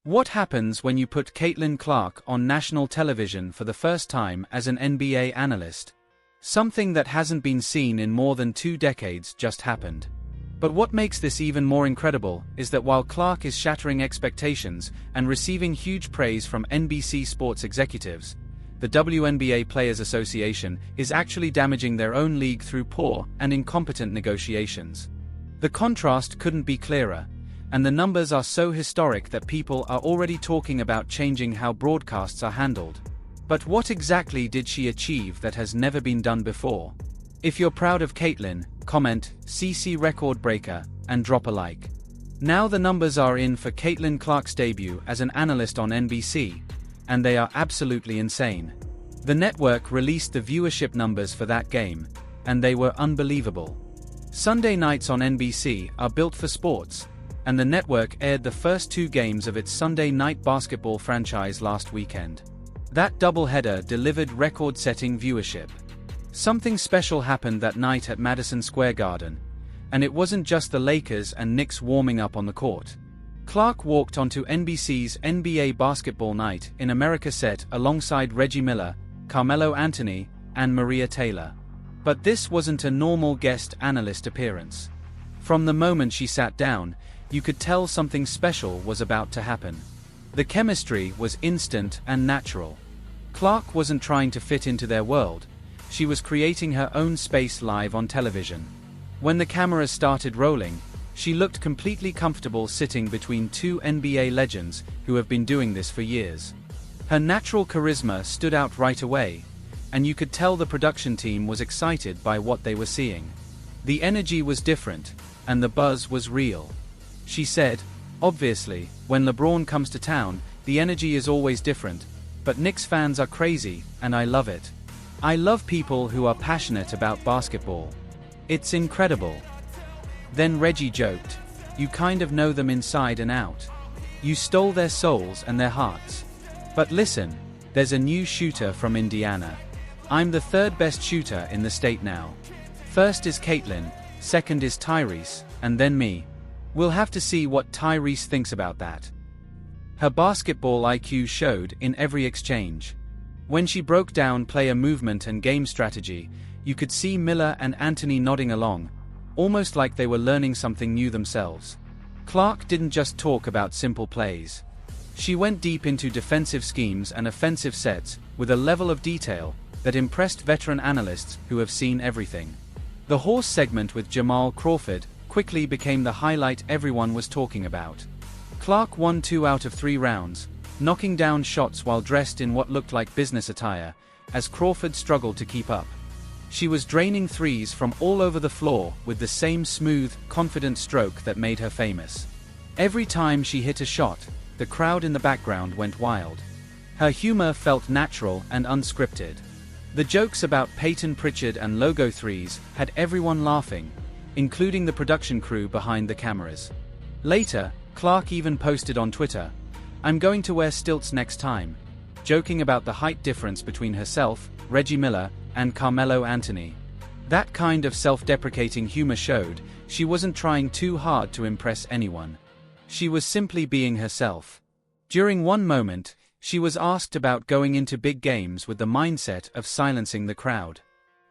What happens when you put Caitlin Clark on national television for the first time as an NBA analyst? Something that hasn't been seen in more than 2 decades just happened. But what makes this even more incredible is that while Clark is shattering expectations and receiving huge praise from NBC sports executives, the WNBA Players Association is actually damaging their own league through poor and incompetent negotiations. The contrast couldn't be clearer, and the numbers are so historic that people are already talking about changing how broadcasts are handled. But what exactly did she achieve that has never been done before? If you're proud of Caitlin, comment CC record breaker and drop a like. Now the numbers are in for Caitlin Clark's debut as an analyst on NBC, and they are absolutely insane. The network released the viewership numbers for that game, and they were unbelievable. Sunday nights on NBC are built for sports, and the network aired the first 2 games of its Sunday night basketball franchise last weekend. That doubleheader delivered record-setting viewership. Something special happened that night at Madison Square Garden, and it wasn't just the Lakers and Knicks warming up on the court. Clark walked onto NBC's NBA Basketball Night in America set alongside Reggie Miller, Carmelo Anthony, and Maria Taylor. But this wasn't a normal guest analyst appearance. From the moment she sat down, you could tell something special was about to happen. The chemistry was instant and natural. Clark wasn't trying to fit into their world. She was creating her own space live on television. When the cameras started rolling, she looked completely comfortable sitting between 2 NBA legends who have been doing this for years. Her natural charisma stood out right away, and you could tell the production team was excited by what they were seeing. The energy was different, and the buzz was real. She said, "Obviously, when LeBron comes to town, the energy is always different, but Knicks fans are crazy, and I love it. I love people who are passionate about basketball. It's incredible." Then Reggie joked, "You kind of know them inside and out. You stole their souls and their hearts. But listen, there's a new shooter from Indiana. I'm the 3rd best shooter in the state now. First is Caitlin, second is Tyrese, and then me. We'll have to see what Tyrese thinks about that." Her basketball IQ showed in every exchange. When she broke down player movement and game strategy, you could see Miller and Anthony nodding along, almost like they were learning something new themselves. Clark didn't just talk about simple plays. She went deep into defensive schemes and offensive sets with a level of detail that impressed veteran analysts who have seen everything. The horse segment with Jamal Crawford quickly became the highlight everyone was talking about. Clark won 2 out of 3 rounds, knocking down shots while dressed in what looked like business attire, as Crawford struggled to keep up. She was draining threes from all over the floor with the same smooth, confident stroke that made her famous. Every time she hit a shot, the crowd in the background went wild. Her humor felt natural and unscripted. The jokes about Peyton Pritchard and logo threes had everyone laughing, including the production crew behind the cameras. Later, Clark even posted on Twitter, "I'm going to wear stilts next time," joking about the height difference between herself, Reggie Miller, and Carmelo Anthony. That kind of self-deprecating humor showed she wasn't trying too hard to impress anyone. She was simply being herself. During one moment, she was asked about going into big games with the mindset of silencing the crowd.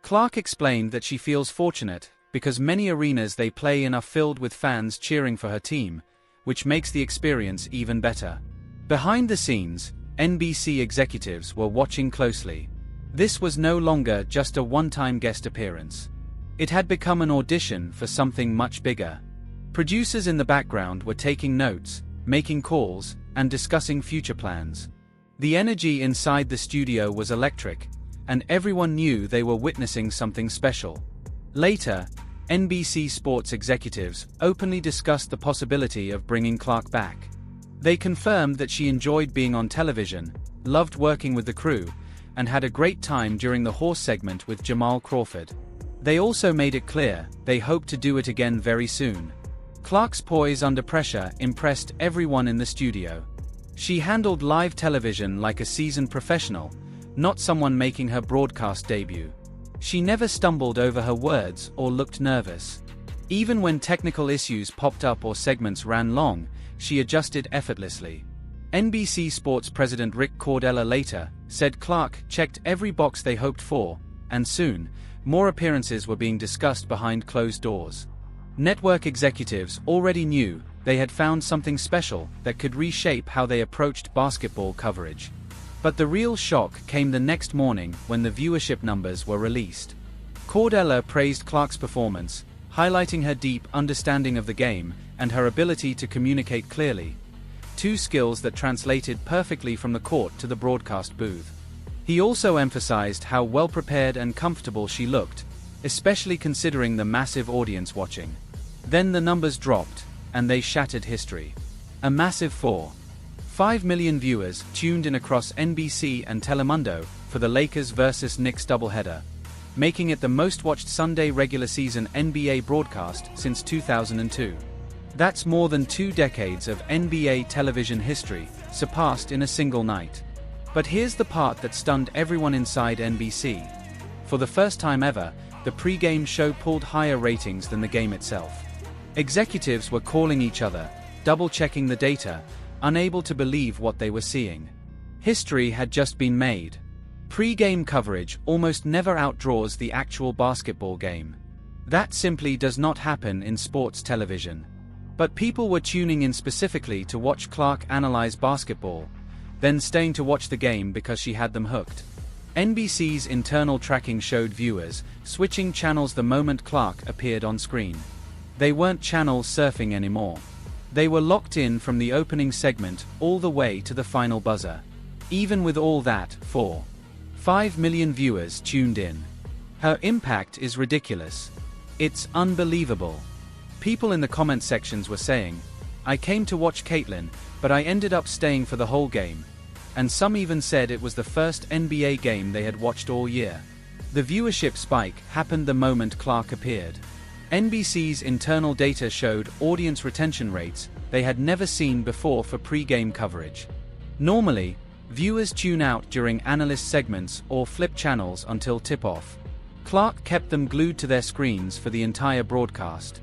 Clark explained that she feels fortunate because many arenas they play in are filled with fans cheering for her team, which makes the experience even better. Behind the scenes, NBC executives were watching closely. This was no longer just a one-time guest appearance. It had become an audition for something much bigger. Producers in the background were taking notes, making calls, and discussing future plans. The energy inside the studio was electric, and everyone knew they were witnessing something special. Later, NBC sports executives openly discussed the possibility of bringing Clark back. They confirmed that she enjoyed being on television, loved working with the crew, and had a great time during the horse segment with Jamal Crawford. They also made it clear they hoped to do it again very soon. Clark's poise under pressure impressed everyone in the studio. She handled live television like a seasoned professional, not someone making her broadcast debut. She never stumbled over her words or looked nervous. Even when technical issues popped up or segments ran long, she adjusted effortlessly. NBC Sports president Rick Cordella later said Clark checked every box they hoped for, and soon, more appearances were being discussed behind closed doors. Network executives already knew they had found something special that could reshape how they approached basketball coverage. But the real shock came the next morning when the viewership numbers were released. Cordella praised Clark's performance, highlighting her deep understanding of the game and her ability to communicate clearly, two skills that translated perfectly from the court to the broadcast booth. He also emphasized how well-prepared and comfortable she looked, especially considering the massive audience watching. Then the numbers dropped, and they shattered history. A massive 4.5 million viewers tuned in across NBC and Telemundo for the Lakers vs Knicks doubleheader, making it the most-watched Sunday regular season NBA broadcast since 2002. That's more than 2 decades of NBA television history, surpassed in a single night. But here's the part that stunned everyone inside NBC. For the first time ever, the pre-game show pulled higher ratings than the game itself. Executives were calling each other, double-checking the data, unable to believe what they were seeing. History had just been made. Pre-game coverage almost never outdraws the actual basketball game. That simply does not happen in sports television. But people were tuning in specifically to watch Clark analyze basketball, then staying to watch the game because she had them hooked. NBC's internal tracking showed viewers switching channels the moment Clark appeared on screen. They weren't channel surfing anymore. They were locked in from the opening segment all the way to the final buzzer. Even with all that, 4.5 million viewers tuned in. Her impact is ridiculous. It's unbelievable. People in the comment sections were saying, "I came to watch Caitlin, but I ended up staying for the whole game." And some even said it was the first NBA game they had watched all year. The viewership spike happened the moment Clark appeared. NBC's internal data showed audience retention rates they had never seen before for pre-game coverage. Normally, viewers tune out during analyst segments or flip channels until tip-off. Clark kept them glued to their screens for the entire broadcast.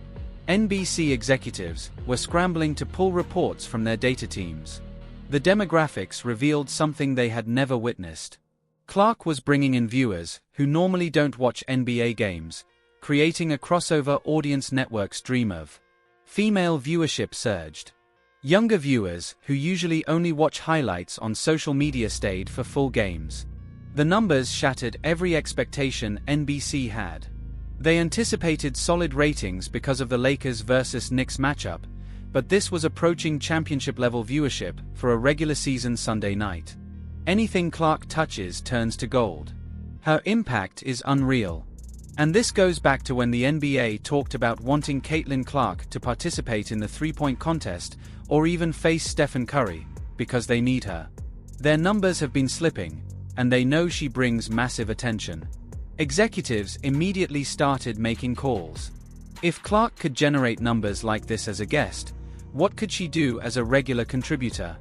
NBC executives were scrambling to pull reports from their data teams. The demographics revealed something they had never witnessed. Clark was bringing in viewers who normally don't watch NBA games, creating a crossover audience networks dream of. Female viewership surged. Younger viewers who usually only watch highlights on social media stayed for full games. The numbers shattered every expectation NBC had. They anticipated solid ratings because of the Lakers vs Knicks matchup, but this was approaching championship-level viewership for a regular season Sunday night. Anything Clark touches turns to gold. Her impact is unreal. And this goes back to when the NBA talked about wanting Caitlin Clark to participate in the three-point contest or even face Stephen Curry, because they need her. Their numbers have been slipping, and they know she brings massive attention. Executives immediately started making calls. If Clark could generate numbers like this as a guest, what could she do as a regular contributor?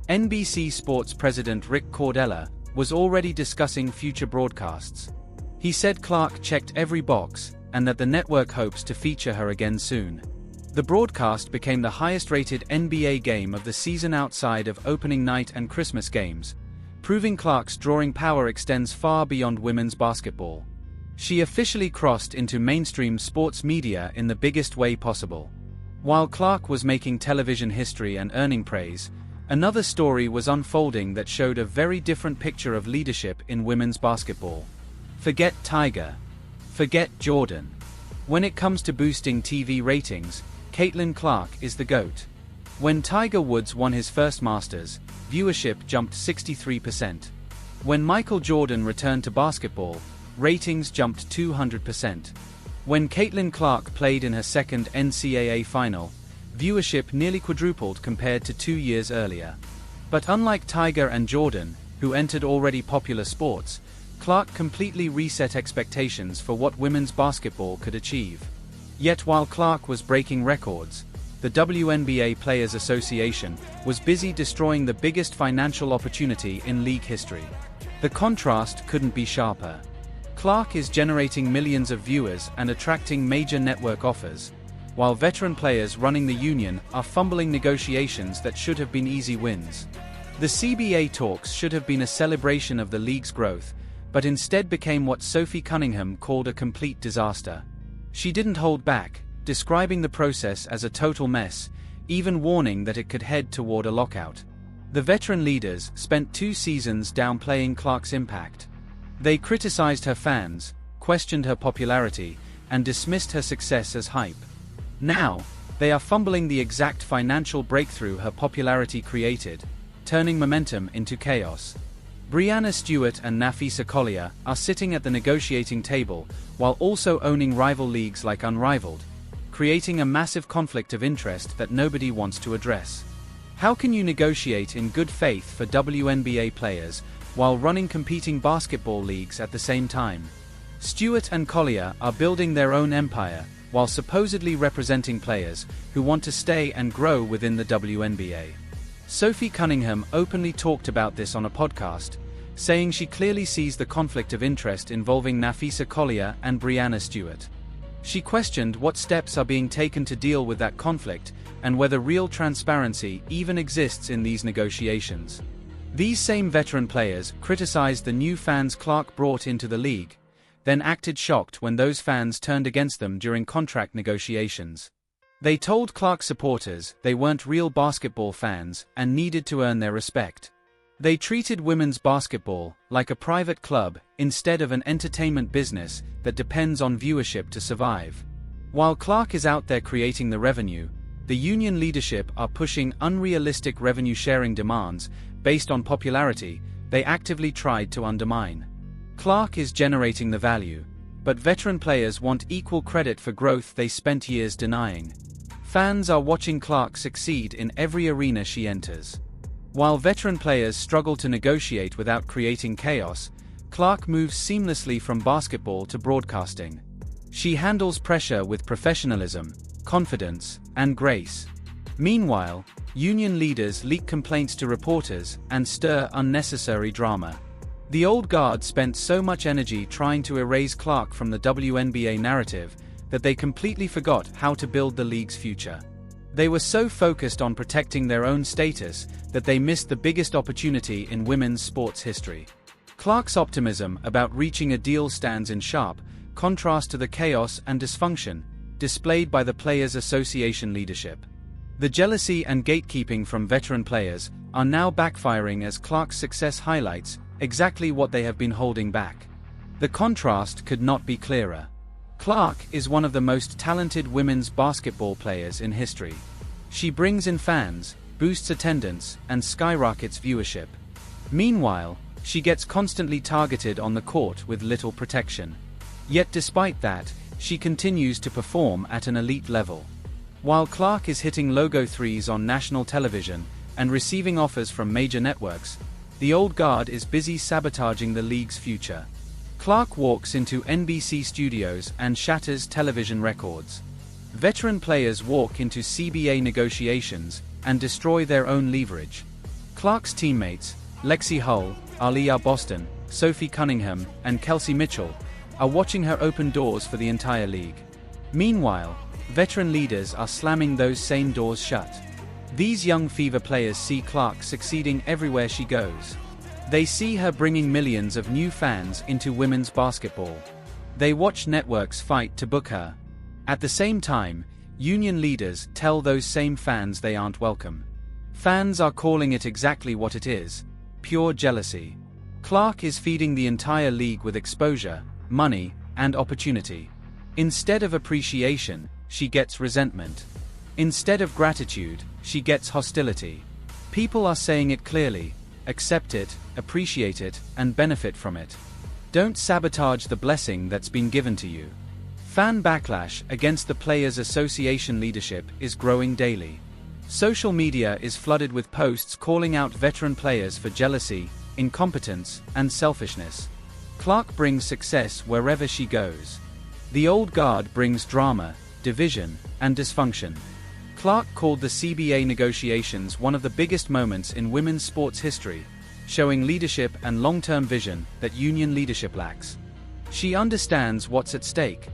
NBC Sports president Rick Cordella was already discussing future broadcasts. He said Clark checked every box, and that the network hopes to feature her again soon. The broadcast became the highest-rated NBA game of the season outside of opening night and Christmas games, proving Clark's drawing power extends far beyond women's basketball. She officially crossed into mainstream sports media in the biggest way possible. While Clark was making television history and earning praise, another story was unfolding that showed a very different picture of leadership in women's basketball. Forget Tiger. Forget Jordan. When it comes to boosting TV ratings, Caitlin Clark is the GOAT. When Tiger Woods won his first Masters, viewership jumped 63%. When Michael Jordan returned to basketball, ratings jumped 200%. When Caitlin Clark played in her second NCAA final, viewership nearly quadrupled compared to 2 years earlier. But unlike Tiger and Jordan, who entered already popular sports, Clark completely reset expectations for what women's basketball could achieve. Yet while Clark was breaking records, the WNBA Players Association was busy destroying the biggest financial opportunity in league history. The contrast couldn't be sharper. Clark is generating millions of viewers and attracting major network offers, while veteran players running the union are fumbling negotiations that should have been easy wins. The CBA talks should have been a celebration of the league's growth, but instead became what Sophie Cunningham called a complete disaster. She didn't hold back, describing the process as a total mess, even warning that it could head toward a lockout. The veteran leaders spent 2 seasons downplaying Clark's impact. They criticized her fans, questioned her popularity, and dismissed her success as hype. Now, they are fumbling the exact financial breakthrough her popularity created, turning momentum into chaos. Breanna Stewart and Nafisa Collier are sitting at the negotiating table while also owning rival leagues like Unrivaled, creating a massive conflict of interest that nobody wants to address. How can you negotiate in good faith for WNBA players while running competing basketball leagues at the same time? Stewart and Collier are building their own empire while supposedly representing players who want to stay and grow within the WNBA. Sophie Cunningham openly talked about this on a podcast, saying she clearly sees the conflict of interest involving Nafisa Collier and Breanna Stewart. She questioned what steps are being taken to deal with that conflict and whether real transparency even exists in these negotiations. These same veteran players criticized the new fans Clark brought into the league, then acted shocked when those fans turned against them during contract negotiations. They told Clark supporters they weren't real basketball fans and needed to earn their respect. They treated women's basketball like a private club instead of an entertainment business that depends on viewership to survive. While Clark is out there creating the revenue, the union leadership are pushing unrealistic revenue-sharing demands based on popularity they actively tried to undermine. Clark is generating the value, but veteran players want equal credit for growth they spent years denying. Fans are watching Clark succeed in every arena she enters. While veteran players struggle to negotiate without creating chaos, Clark moves seamlessly from basketball to broadcasting. She handles pressure with professionalism, confidence, and grace. Meanwhile, union leaders leak complaints to reporters and stir unnecessary drama. The old guard spent so much energy trying to erase Clark from the WNBA narrative that they completely forgot how to build the league's future. They were so focused on protecting their own status that they missed the biggest opportunity in women's sports history. Clark's optimism about reaching a deal stands in sharp contrast to the chaos and dysfunction displayed by the Players Association leadership. The jealousy and gatekeeping from veteran players are now backfiring as Clark's success highlights exactly what they have been holding back. The contrast could not be clearer. Clark is one of the most talented women's basketball players in history. She brings in fans, boosts attendance, and skyrockets viewership. Meanwhile, she gets constantly targeted on the court with little protection. Yet despite that, she continues to perform at an elite level. While Clark is hitting logo threes on national television and receiving offers from major networks, the old guard is busy sabotaging the league's future. Clark walks into NBC studios and shatters television records. Veteran players walk into CBA negotiations and destroy their own leverage. Clark's teammates, Lexi Hull, Aaliyah Boston, Sophie Cunningham, and Kelsey Mitchell, are watching her open doors for the entire league. Meanwhile, veteran leaders are slamming those same doors shut. These young Fever players see Clark succeeding everywhere she goes. They see her bringing millions of new fans into women's basketball. They watch networks fight to book her. At the same time, union leaders tell those same fans they aren't welcome. Fans are calling it exactly what it is: pure jealousy. Clark is feeding the entire league with exposure, money, and opportunity. Instead of appreciation, she gets resentment. Instead of gratitude, she gets hostility. People are saying it clearly: accept it, appreciate it, and benefit from it. Don't sabotage the blessing that's been given to you. Fan backlash against the Players Association leadership is growing daily. Social media is flooded with posts calling out veteran players for jealousy, incompetence, and selfishness. Clark brings success wherever she goes. The old guard brings drama, division, and dysfunction. Clark called the CBA negotiations one of the biggest moments in women's sports history, showing leadership and long-term vision that union leadership lacks. She understands what's at stake: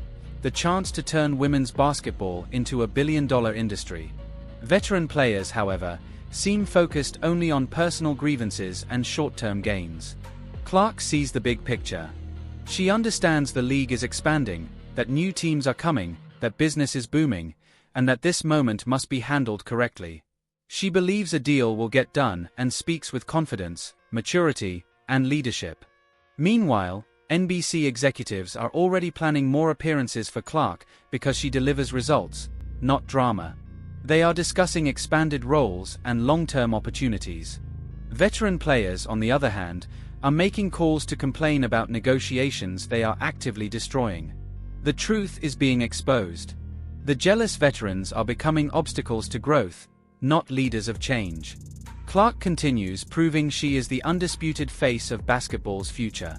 the chance to turn women's basketball into a billion-dollar industry. Veteran players, however, seem focused only on personal grievances and short-term gains. Clark sees the big picture. She understands the league is expanding, that new teams are coming, that business is booming, and that this moment must be handled correctly. She believes a deal will get done and speaks with confidence, maturity, and leadership. Meanwhile, NBC executives are already planning more appearances for Clark because she delivers results, not drama. They are discussing expanded roles and long-term opportunities. Veteran players, on the other hand, are making calls to complain about negotiations they are actively destroying. The truth is being exposed. The jealous veterans are becoming obstacles to growth, not leaders of change. Clark continues, proving she is the undisputed face of basketball's future.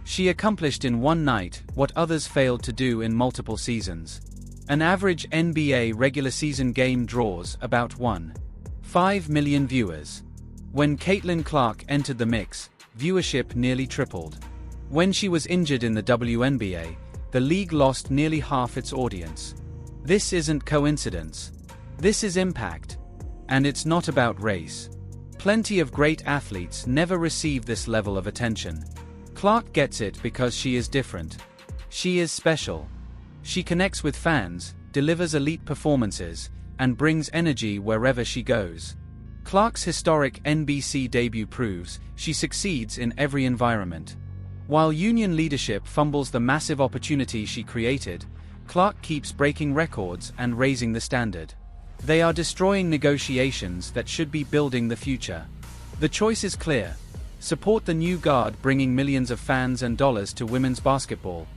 She accomplished in one night what others failed to do in multiple seasons. An average NBA regular season game draws about 1.5 million viewers. When Caitlin Clark entered the mix, viewership nearly tripled. When she was injured in the WNBA, the league lost nearly half its audience. This isn't coincidence. This is impact. And it's not about race. Plenty of great athletes never receive this level of attention. Clark gets it because she is different. She is special. She connects with fans, delivers elite performances, and brings energy wherever she goes. Clark's historic NBC debut proves she succeeds in every environment. While union leadership fumbles the massive opportunity she created, Clark keeps breaking records and raising the standard. They are destroying negotiations that should be building the future. The choice is clear. Support the new guard bringing millions of fans and dollars to women's basketball,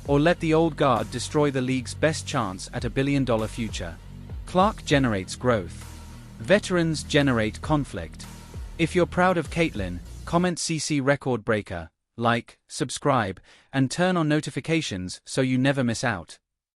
or let the old guard destroy the league's best chance at a billion-dollar future. Clark generates growth. Veterans generate conflict. If you're proud of Caitlin, comment CC Record Breaker, like, subscribe, and turn on notifications so you never miss out.